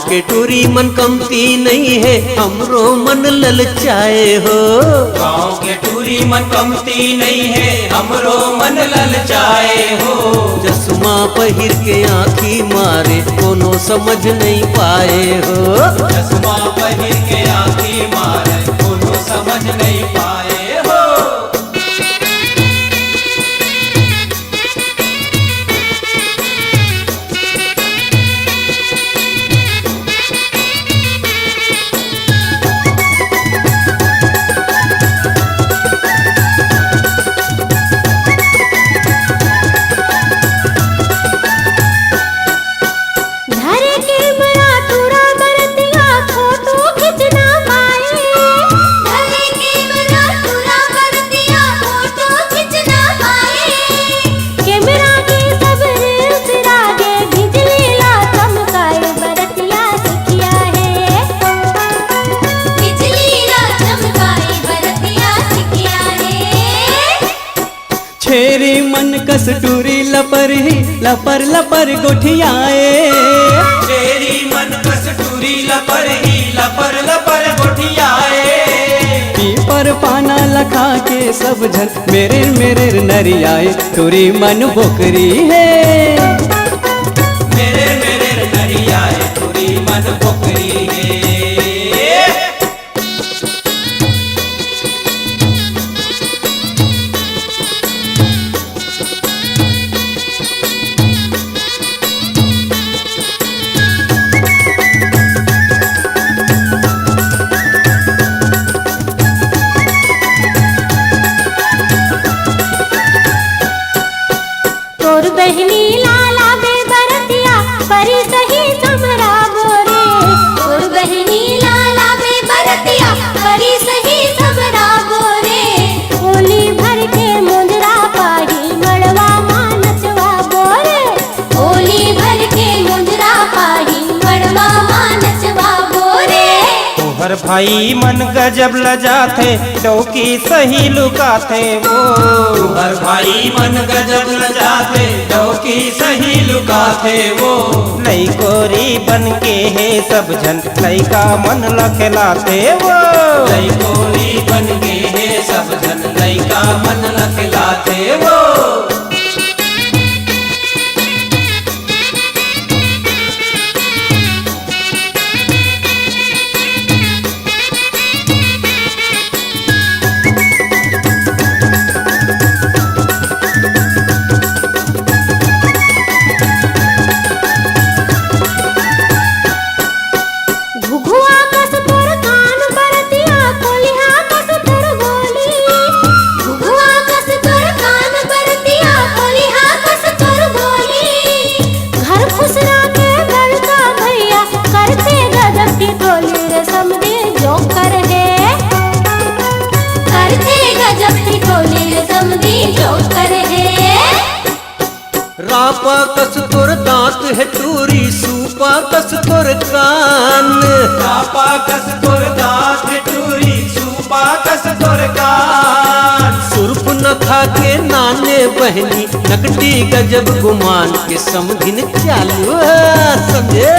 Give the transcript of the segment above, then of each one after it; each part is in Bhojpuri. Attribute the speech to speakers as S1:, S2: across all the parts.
S1: के टूरी मन कमती नहीं है, हमरो मन ललचाए हो।
S2: गाँव के टूरी मन कमती नहीं है, हमरो मन ललचाए हो।
S1: चश्मा पहिर के आँखी मारे कोनो समझ नहीं पाए हो।
S2: चश्मा पहिर के आँखी मारे कोनो समझ नहीं पाए हो।
S3: छेरी मन कस टूरी लपर ही लपर लपर गोठियाए।
S2: छेरी मन कस टूरी लपर ही लपर लपर गोठियाए।
S3: पीपर पाना लखा के सब झन मेरे मेरे नरियाए। टूरी मन बोकरी है
S2: मेरे मेरे नरियाए, टूरी मन बोकरी है।
S4: बहनी लाला बे बरतिया परी सही समरा बोरे। और बहनी लाला बे बरतिया परी सही समरा बोरे। होली भर के मुंदरा पाही मड़वा मानचवा बोरे। होली भर के मुंदरा पाही मड़वा मानचवा बोरे।
S2: तोहर भाई मन गजब लजाथे, चौकी सही लुकाथे वो। तोहर भाई मन गजब लजाथे, चौकी सही लुकाथे वो। लइकोरी बन के है सब झन, लइका मन लखलाते वो। लइकोरी बन के है सब झन, लइका मन लखलाते वो।
S1: रापा कस तोर दांत है टूरी, सूपा कस तोर कान।
S2: रापा कस तोर दांत है टूरी, सूपा कस तोर कान।
S1: सुर्फ न खा के नाने बहनी, नकटी गजब गुमान के समधिन चालू है समझे।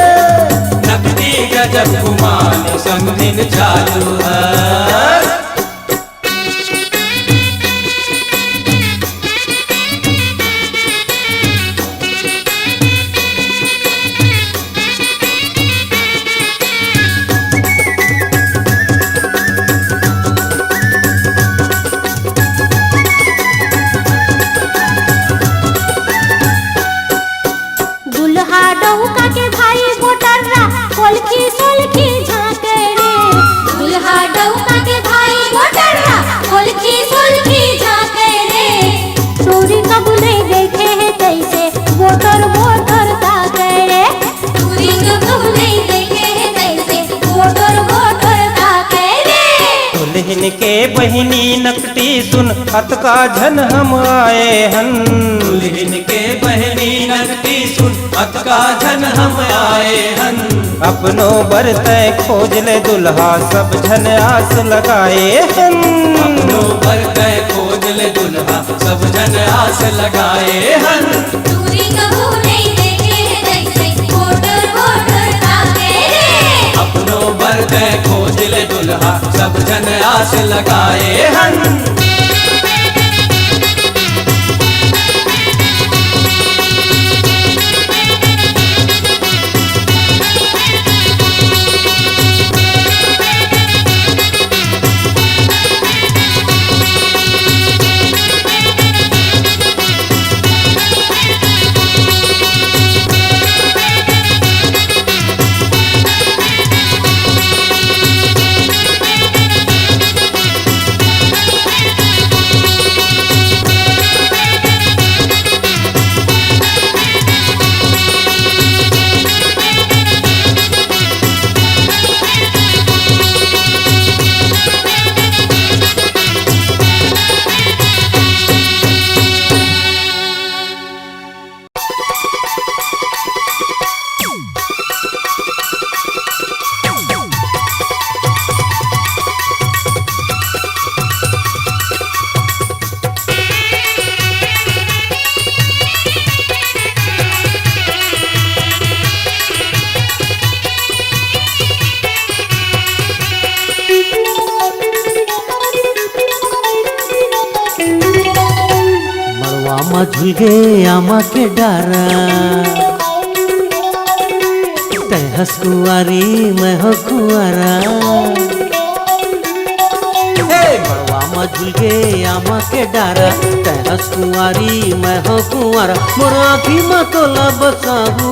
S2: नकटी गजब गुमान समधिन चालू है।
S4: दुल्हा डौका के भाई गोटर्रा कोलखी सोलखी झांके रे। दुल्हा डौका के भाई गोटर्रा कोलखी सोलखी झांके रे। टूरी कबू नहीं देखे है कैसे वोटर वोटर ताके रे। टूरी कबू नहीं देखे है कैसे वोटर वोटर ताके रे।
S2: दुल्हन के बहिनी नकटी सुन, हत का झन हम आए हन। दुल्हन के बहिनी नकटी सुन, हत का झन हम आए हन। अपनो बरतय खोज ले दुल्हा, सब झन आस लगाए हन। अपनो बरतय खोज ले दुल्हा, सब झन आस लगाए हन।
S4: टूरी कबू नहीं देखे है कैसे वोटर वोटर ताके रे।
S2: के खोज ले दुल्हा सब जन आस लगाए हन।
S1: झुलगे आमा के डारा तै हंस कुंवारी मैं हो कुंवारा। बड़वा में झुलगे आमा के डारा तै हंस कुंवारी मैं हो कुंवारा। मोर आँखी में तोला बसाहू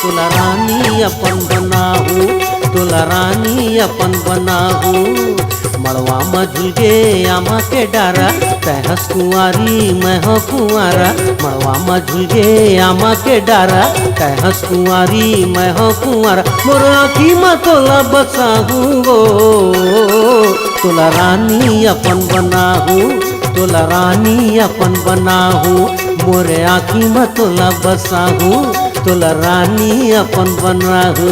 S1: तोला रानी अपन बनाहू तोला रानी अपन बनाहू। मड़वा में झुलगे आमा के डारा तै हंस कुंवारी मैं हो कुंवारा। मड़वा में झुलगे आमा के डारा तै हंस कुंवारी मैं हो कुंवारा। मोर आँखी में तोला बसाहू तोला रानी अपन बनाहू तोला रानी अपन बनाहू। मोरे आँखी में तोला बसाहू तोला रानी अपन बनाहू।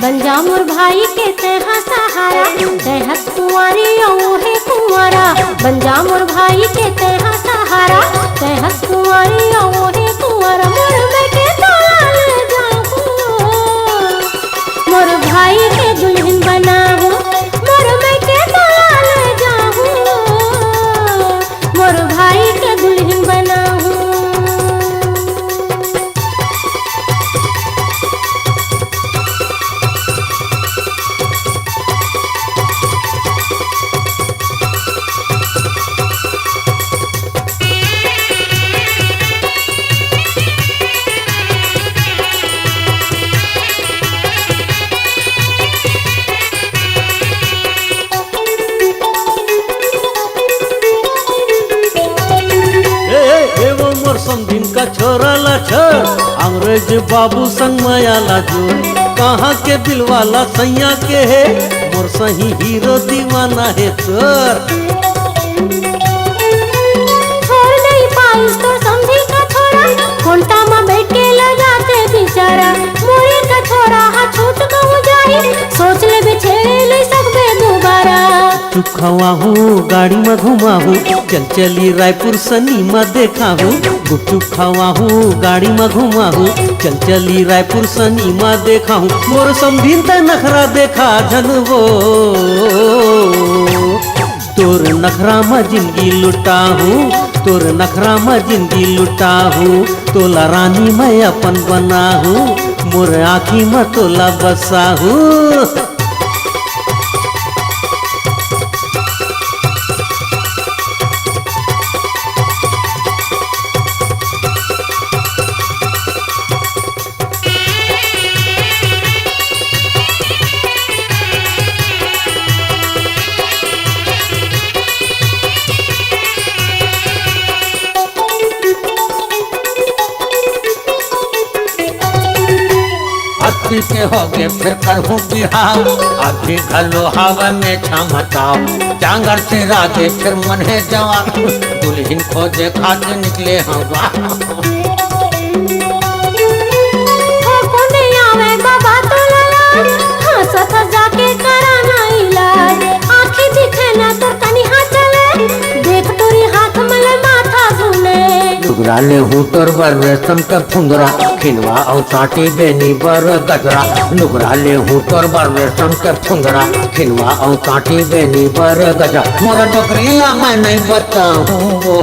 S4: बनजा मोर भाई के तेहा सहारा तेहस कुंवारी है कुंवारा। बनजा मोर भाई के तेहा सहारा तेहस कुंवारी है कुंवारा। मोर मैं के तोला ले जाऊं मोर भाई के दुल्हन बनाऊं मोर मैं के तोला ले जाऊं मोर भाई के दुल्हन बनाऊं।
S1: समधिन का छोरा लाछर अंग्रेज बाबू संग मायाला जो कहाँ के दिलवाला सैया के है मोर सही हीरो दीवाना है तोर।
S4: छोड़ नहीं पाइस तो समझी का छोरा घंटा में बैठ के लगाते बेचारा। मोरे का छोरा हा छूट कहूँ जाई सोच ले बिछेड़े ले सकबे दोबारा।
S1: चुप खवाहू गाड़ी में घुमाहू चल चली रायपुर सनीमा देखाहू। गुपचुप खवाहू गाड़ी में घुमाहू चल चली रायपुर सनीमा देखाहू। मोर समधिन त नखरा देखा जनवो तोर नखरा में जिंदगी लुटाहू तोर नखरा में जिंदगी लुटाहू। तोला रानी मैं अपन बनाहू मोर आँखी में तोला बसाहू। पी के हो गए फिर करहूँ बिहाव आधी घलो हवा में छमताओ जांगर से रागे फिर मन है जवान दुल्हन खोजे खाते निकले हवा
S4: बाबा तो हंसत जाके कराना इलाज आँखें दिखे ना तो कनी हाथ चले देख तोरी हाथ मले माथा सुने
S1: डुगरा ले हूँ तोर बर रेशम का फुंदरा खिनवा और साटी बेनी बर गजरा डुगरा ले हूँ तोर बर रेशम का फुंदरा खिनवा और साटी बेनी बर गजरा मोरा डोकरीला मैं नहीं बताऊँ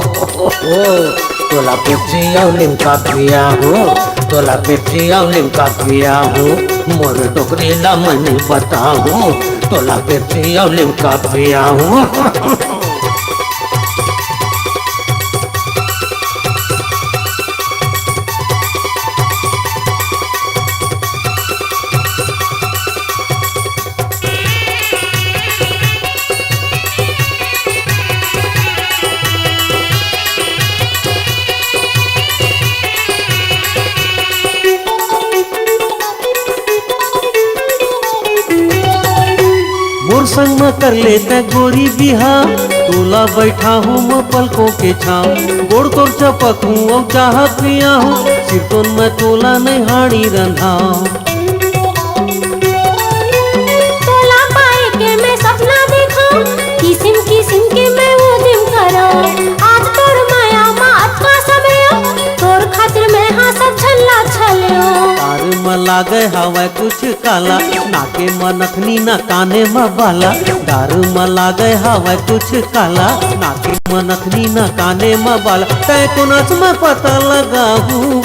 S1: तोला पिछी और लिमका पिया हूँ तोला पिछी और लिमका पिया हूँ मोर डोकरीला मैं नहीं बताऊँ तोला पिछी और लिमका पिया हूँ मोर संग में कर लेता गोरी बिहा तोला बैठा हूँ मैं पलकों के छाँव गोड़ तोर चपक हूँ और चाह पिया हूँ सिरतोन में तोला नहीं हाड़ी रंधा
S4: तोला पाए के मैं सपना देखा किसिम किसिम के मैं वो दिन करा आज तोर माया मात का समय तोर खातिर मैं हाँ सब छल्ला छल्यो
S1: तार में लागे हवा कुछ काला नाके में नथनी ना काने में बाला दार में लागे हवा कुछ काला नाके में नथनी ना काने में बाला तय को नच में पता लगा हूँ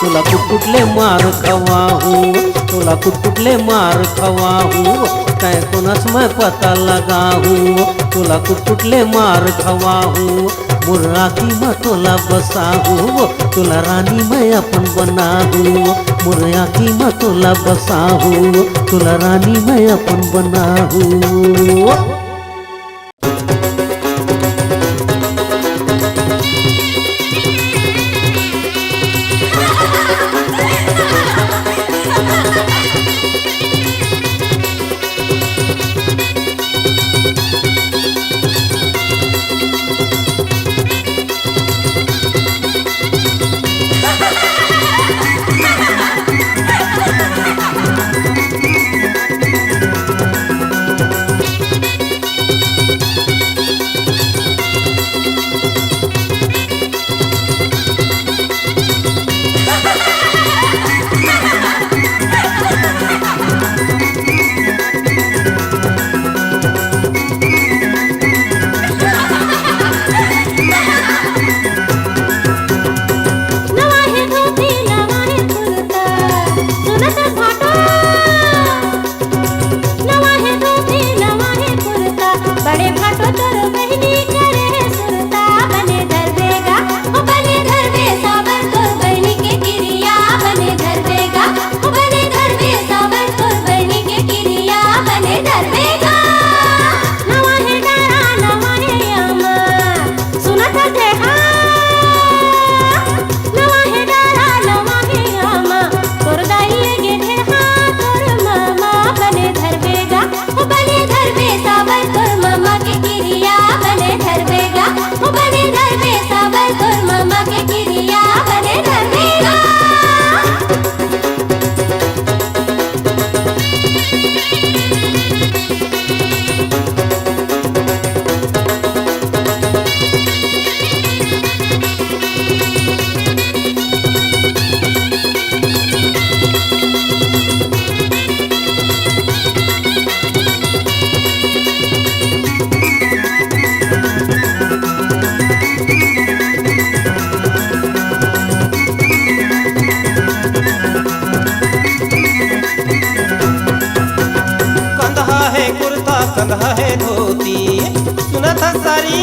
S1: तोला कुटकुटले मार खवा हूँ तोला कुटकुटले मार खवा हूँ तय को नच में पता लगा हूँ तोला कुटकुटले मार खवा हूँ मुर्राकी में तोला बसा हूँ तोला रानी मैं अपन बना हूँ मुर्राकी में तोला बसा हूँ तोला रानी मैं अपन बना हूँ
S2: कंधा है धोती सुनत सारी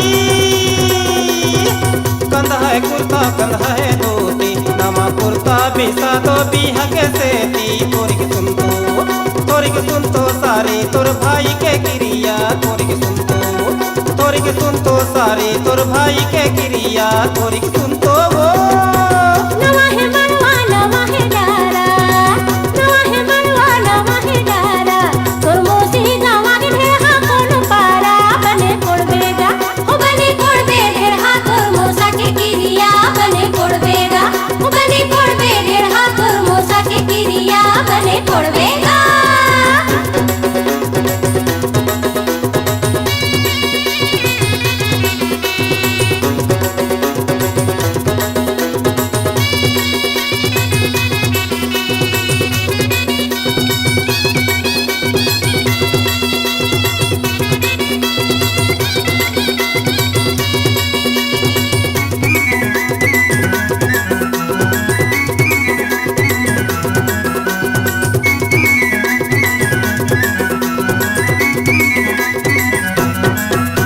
S2: कंधा है कुर्ता कंधा है धोती नमा कुर्ता बिसा तो बिहा के सेती तोरी के सुन तो सारी तोर भाई के क्रिया तोरी के सुन तो सारी तोर भाई के क्रिया तोरी के सुन तो वो
S4: नवा है मनवा नवा है डारा ಕೊಡ್ಬೇಗ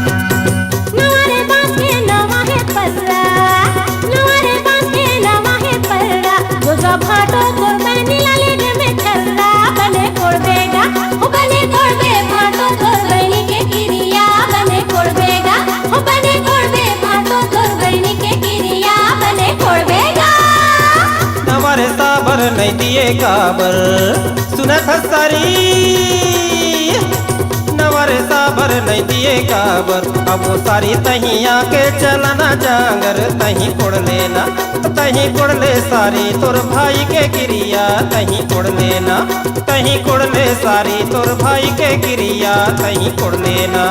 S4: नवारे बांस के नवा है पर्रा नवारे बांस के नवा है पर्रा जो जो भाटो कोरबानी लाले गे में छर्रा बने कोड़बेगा हो बने कोड़बे भाटो कोरबानी के किरिया बने कोड़बेगा हो बने कोड़बे भाटो कोरबानी के किरिया बने कोड़बेगा
S2: नवारे साबर नहीं दिए काबर सुनत हसारी नवारे साबर नहीं दिए काबर अब वो सारी तहीं आके चलना जांगर तहीं कोड़ लेना तहीं कोड़ ले सारी तोर भाई के गिरिया तहीं कोड़ लेना तहीं कोड़ ले सारी तोर भाई के गिरिया तहीं कोड़ लेना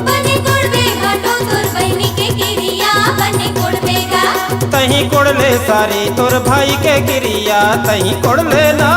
S4: बने कोड़बे भाटो कोरबानी के किरिया बने कोड़बेगा
S2: तहीं कोड़ ले सारी तोर भाई के गिरिया तहीं कोड़ लेना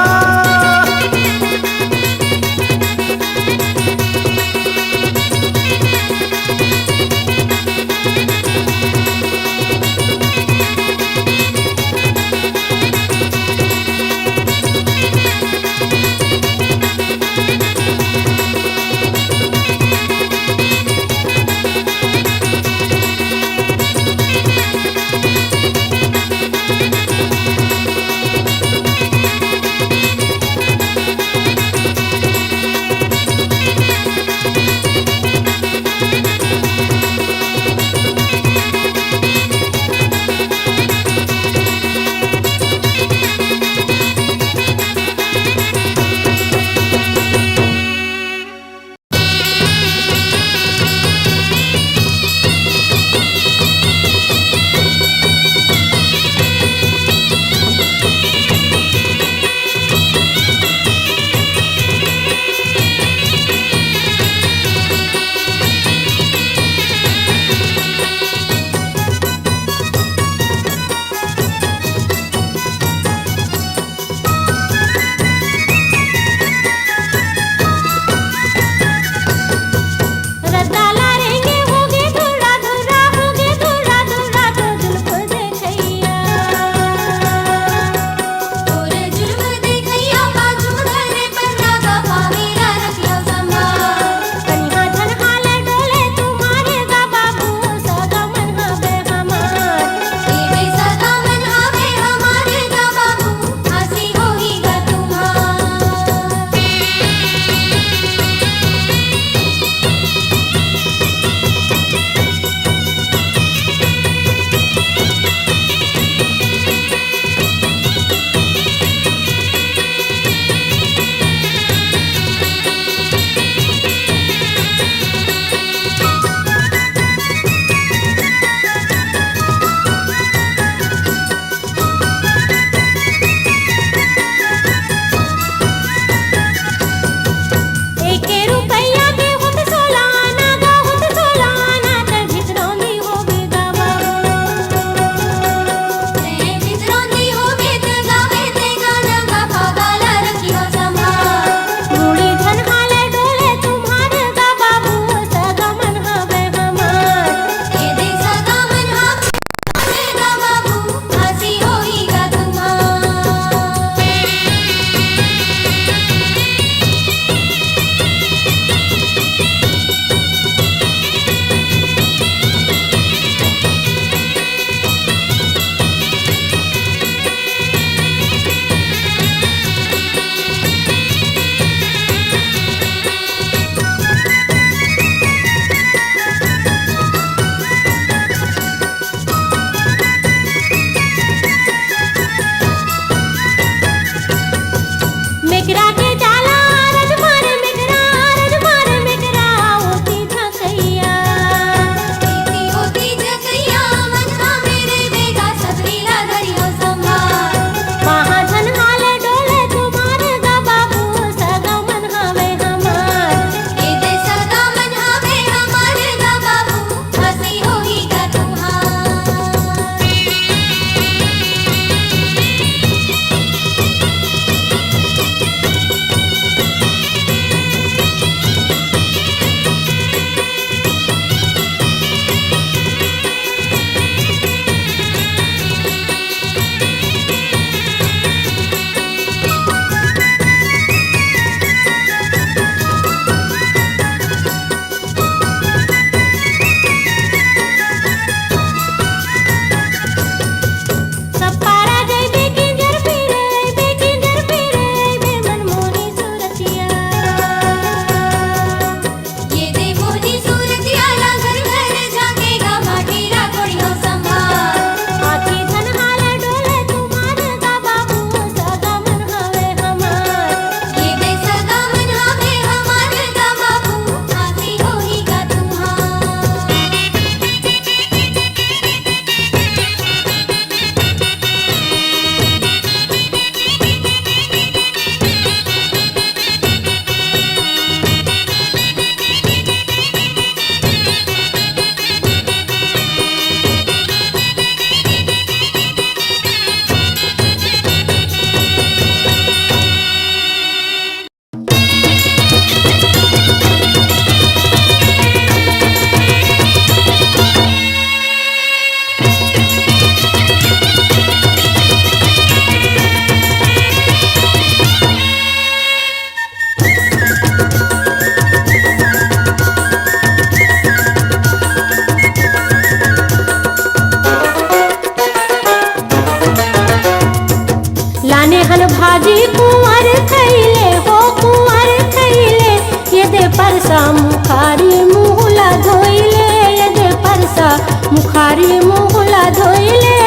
S4: भाजी कुंवर खैले हो कुंवर खैले ये दे परसा मुखारी मुहला धोइले ये दे परसा मुखारी मुहला धोइले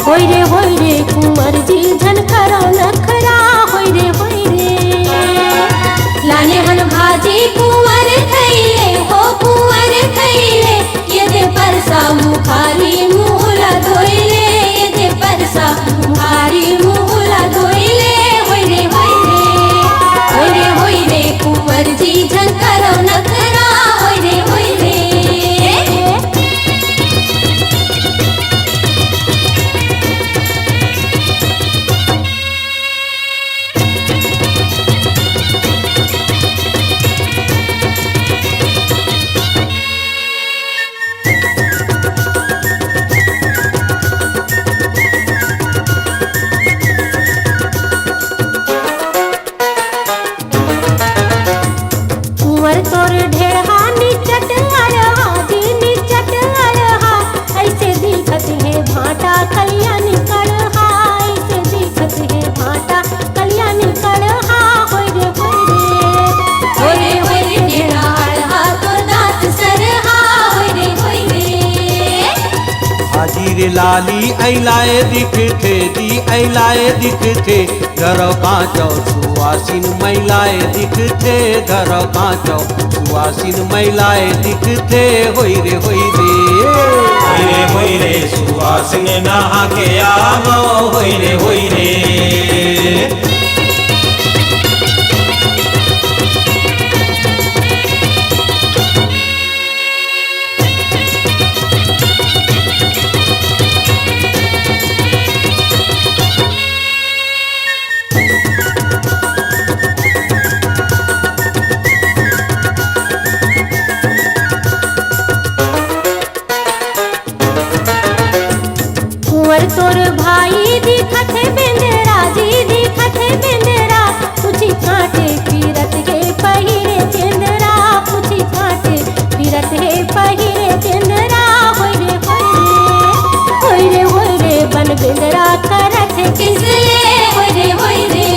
S4: होय रे कुंवर जी झनकरा नखरा होय रे लाने हन भाजी कुंवर खैले हो कुंवर खैले ये दे परसा मुखारी मुहला धोइले ये दे परसा मुखारी मुहला धोइले होय रे कुंवर जी झनकरा नखरा होय रे कुंवर तोर ढेरहा निचट अरहा जी निचट अरहा ऐसे दिखत है भाटा कलिया निकलहा ऐसे दिखत है भाटा कलिया निकलहा होय रे ढेरहा अरहा तोर दांत सरहा होय रे
S1: हाजिर लाली ऐलाए दिखते जी ऐलाए दिखते घर कांचो सुवासिन महिलाए दिखते घर कांचो सुवासिन महिलाए दिखते होय रे
S2: सुवासिन नहा के आवो होय रे
S4: कुंवर तोर भाई दिखत है बेंदरा जी दिखत है बेंदरा पूछी कांटे फिरत है पहिरे चंदरा पूछी कांटे फिरत है पहिरे चंदरा होय रे बन बेंदरा करत है किसले होय रे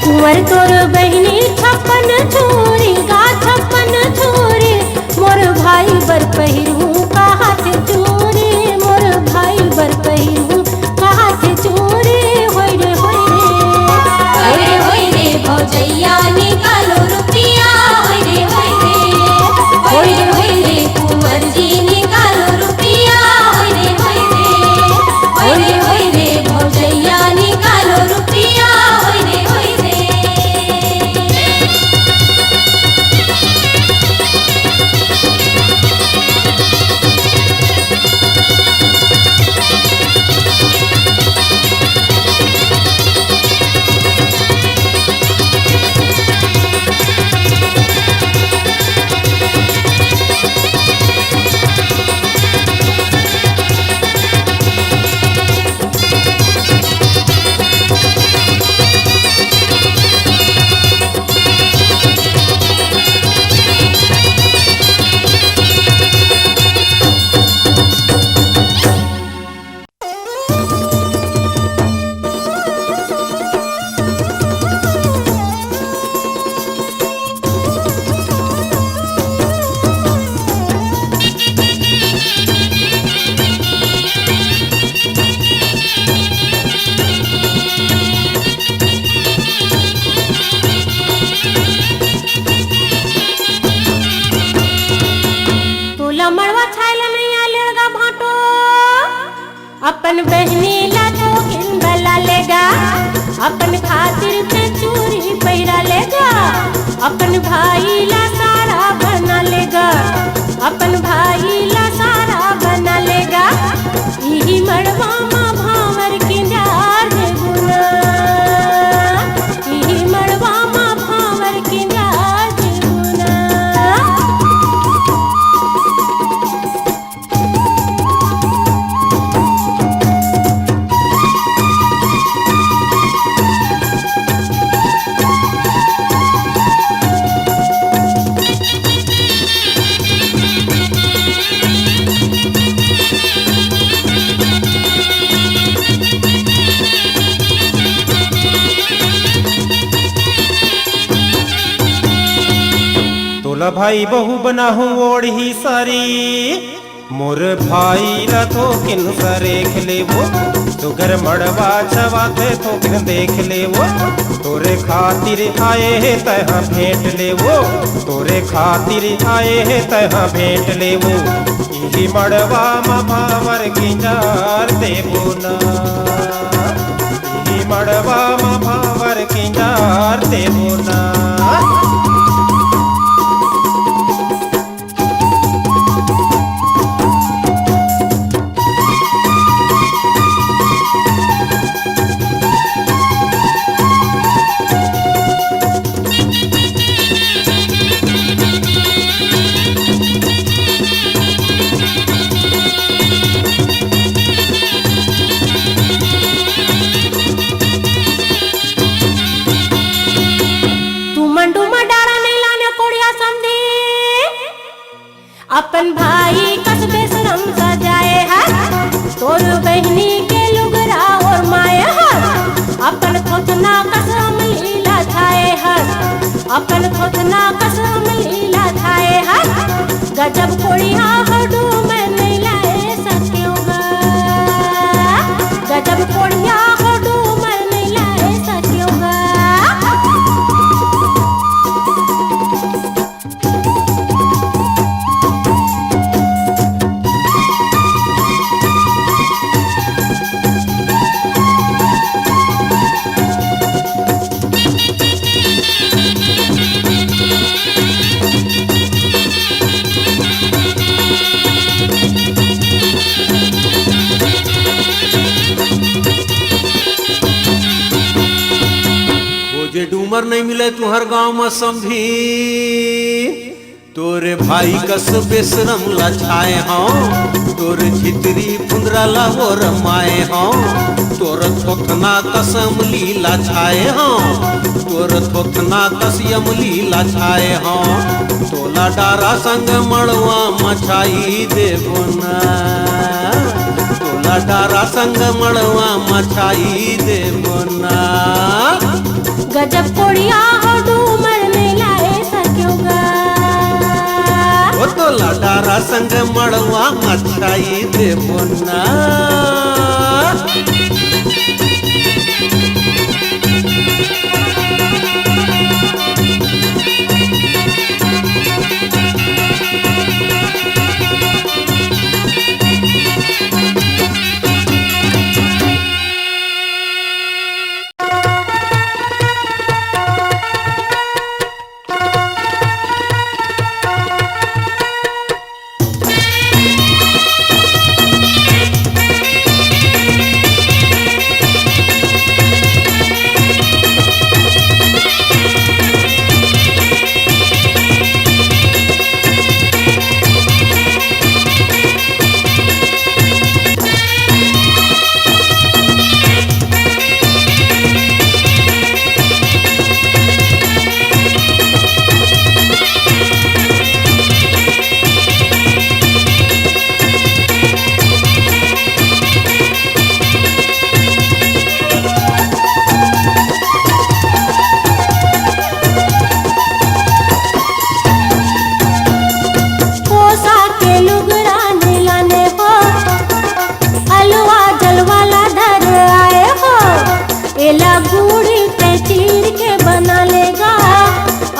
S4: कुंवर तोर बहिनी छप्पन छुरी गा छप्पन छुरी मोर भाई बर पहिरू का हाथ चूरी मोर भाई बर पहिरू का हाथ चूरी होय रे भौजैया निकालो रुपिया होय रे कुंवर जी निकालो रुपिया होय रे भौजैया निकालो रुपिया होय रे अपन बहनी ला तो किंदला लेगा अपन खातिर पे चूरी पैरा लेगा अपन भाई ला सारा बना लेगा अपन भाई ला सारा बना लेगा यही मड़वा माँ भावर किंजार दे गुना यही मड़वा माँ भावर किंजार दे गुना
S2: भाई बहु बनाहू ओढ़ी सारी मोर भाई रथो किन सरेख ले वो सुगर मड़वा छवाते तो किन देख ले वो तोरे खातिर आए है तहाँ भेंट ले वो तोरे खातिर आए है तहाँ भेंट ले वो इही मड़वा मा भावर किंजार देबो ना इही मड़वा मा भावर किंजार देबो ना।
S4: अपन भाई कस बेशरम सजाए है तोर बहनी के लुगरा और माए है अपन खोतना कसम लीला छाए है अपन खोतना कसम लीला छाए है गजब कोड़िया हडू में नहीं लाए सक्योगा गजब कोड़िया हडू में नहीं लाए सक्योगा।
S1: डूमर नहीं मिले तुहर गांव में समझी तोरे भाई कस बेशरम लछाए हों तोरे छितरी फुंदरा लाहो रमाए हों तोर थोथना कसम लीला छाए हों तोर थोथना कसयम लीला छाए हों तोला डारा संग मड़वा मछाई देबो ना तोला डारा संग मड़वा मछाई देबो ना।
S4: गजब कोड़िया हो डूमर नहीं लाए सक्योगा
S1: वो तो लाडारा संग मड़वा मछाई देबो ना।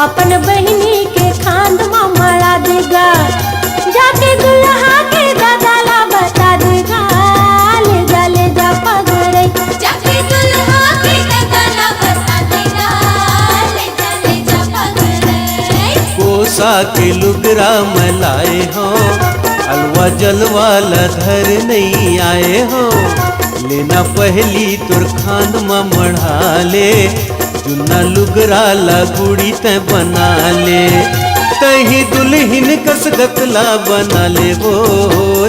S4: अपन बहनी के खांद में मरा देगा जाके दुल्हा के दादाला बता देगा ले जा पगड़े जाके दुल्हा के दादाला बता देगा ले जा पगड़े।
S1: कोसा के लुगरा मलाए हो अलवा जलवाला धर नहीं आए हो लेना पहली तुर खांद में मढ़ा ले जुन्ना लुगरा लगुड़ी ते बना ले तही दुल्हन कस गतला बना ले वो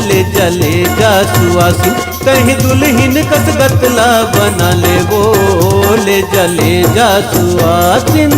S1: ले जा सुआसी तही दुल्हन कस गतला बना ले वो ले जा सुआसिन।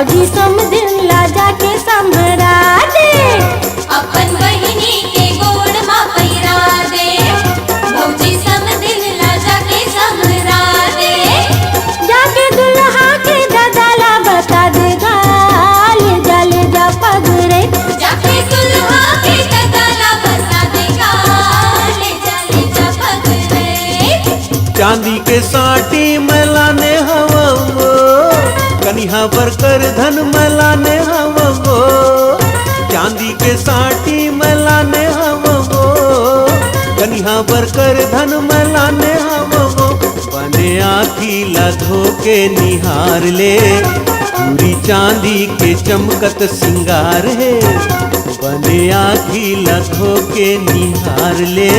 S4: भौजी समदिन ला जाके संभरा दे।
S5: अपन बहिनी के गोड़ मा पैरा दे, भौजी समदिन ला जाके संभरा दे।
S4: जाके दुल्हा के दादाला बता देगा, ले जा पगरे।
S5: जाके दुल्हा के दादाला बता देगा, ले जा पगरे।
S1: चांदी के साटी मैलाने हवा वो, कनिहा बरकर धन मैलाने हवा वो। चांदी के साटी मैलाने हवा वो, कनिहा बरकर धन मैलाने हवा वो। बने आँखी लधो के निहार ले, पूरी चांदी के चमकत सिंगार है। बने आँखी लधो के निहार ले,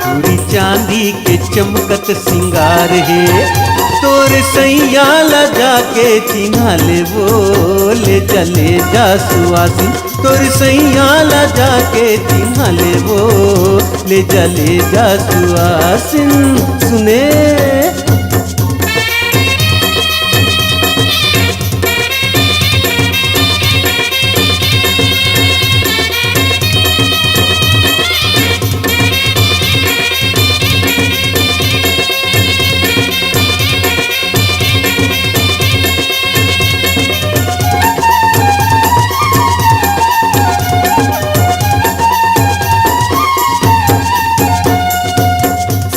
S1: पूरी चांदी के चमकत सिंगार है। तोर सैया लगा के चिन्हा ले वो, ले चले जा सुआसिन। तोर सैया लगा के चिन्हा ले वो, ले चले जा सुआसिन। सुने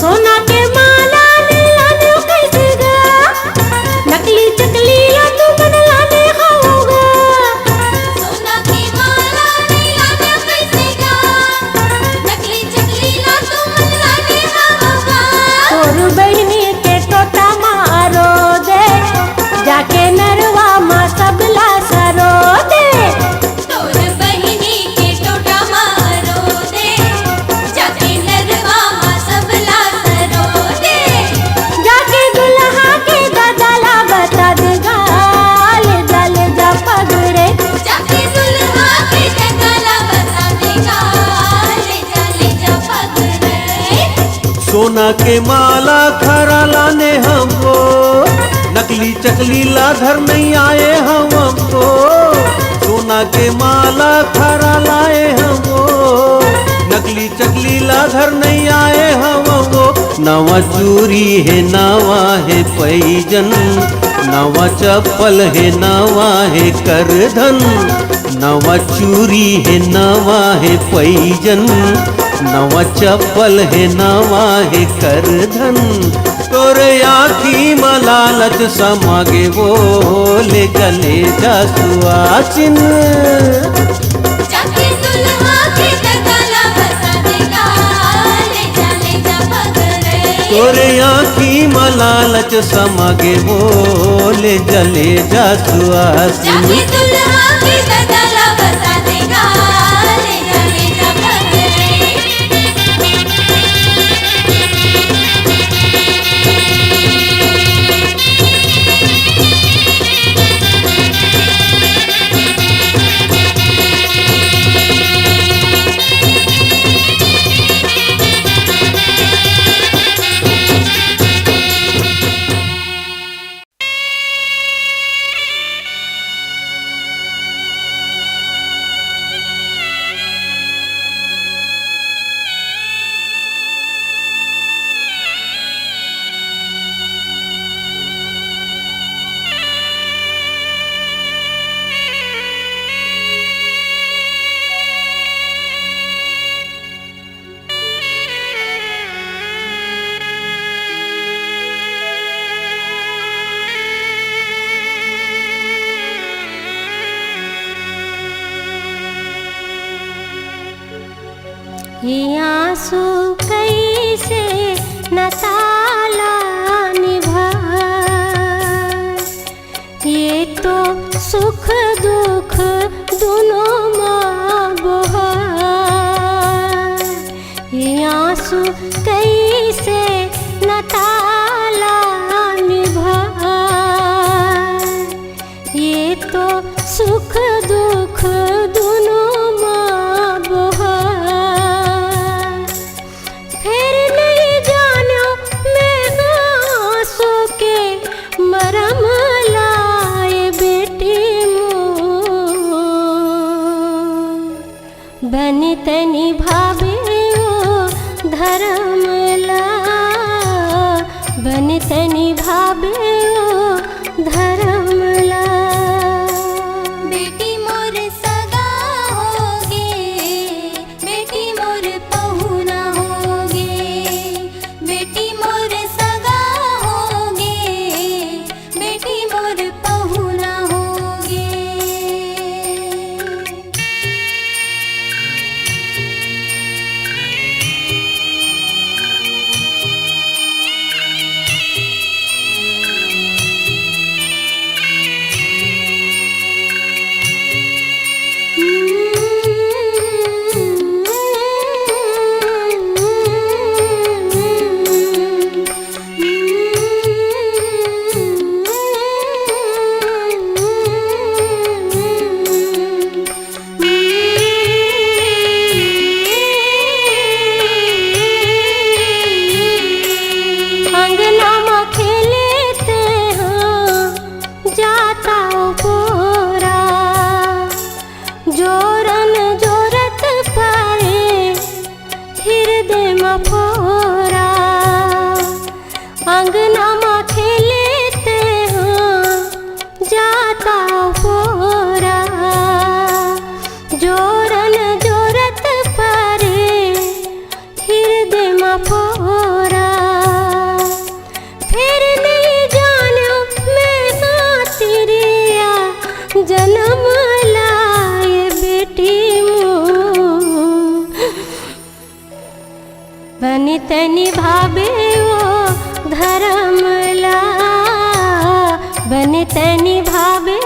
S4: सोना के माला लाने कैसे गा, नकली चकली ला तू मन लाने होगा।
S5: सोना की माला लाने कैसे गा, नकली चकली ला तू मन लाने होगा।
S4: तोर बहिनी के टोटा मारो दे, जाके नरवा मा सबला सरो दे।
S5: तोर बहिनी के टोटा मारो दे, जाके नरवा मा सबला सरो दे।
S4: जाके दुल्हा के दादाला बता देगा, ले जा पगरे।
S5: जाके दुल्हा के दादाला बता देगा, ले जा पगरे।
S1: सोना के माला खरा लाने हमको, नकली चकली लाधर नहीं आए हमको। सोना के माला खरा लाए हमको, नकली चकली लाधर नहीं आए हमको। नवा चूरी है नवा है पैजन, नवा चप्पल है नवा है करधन। नवा चूरी है नवा है पैजन, नवा चप्पल है नवा है करधन। तोरे आँखी मलालच समागे वो, ले चले जा सुआसिन।
S5: जाके दुल्हा के दादाला बता देगा, ले जा पगरे।
S1: तोरे आँखी मलालच समागे वो, ले चले जा सुआसिन।
S5: जाके दुल्हा के दादाला बता देगा, ले जा पगरे।
S4: ये आंसू कैसे न ताला निभाए, ये तो सुख दुख दोनों माँ बहाए। ये आंसू कैसे न ताला निभाए, ये तो सुख दुख दोनों माँ बहाए। फिर नहीं जानो मैं आंसू के मरम लाए बेटी बने तनि भावे ओ धर्मला बने तनि भावे ओ धर्मला
S5: बेटी मोर सगा होगे बेटी मोर पहुना होगे बेटी मोर सगा होगे बेटी मोर पहुना होगे
S4: अंगना में खेलेते हैं जाता पोरा जोरन जोरत पाए हृदय में फोरा अंगना में खेलेते हैं जाता पोरा जोरन जोरत पाए हृदय में फोरा फिर नहीं जाना मैं तेरिया जन्म लाए बेटी मोर बनी तनि भावे ओ धर्मला बनी तनि भावे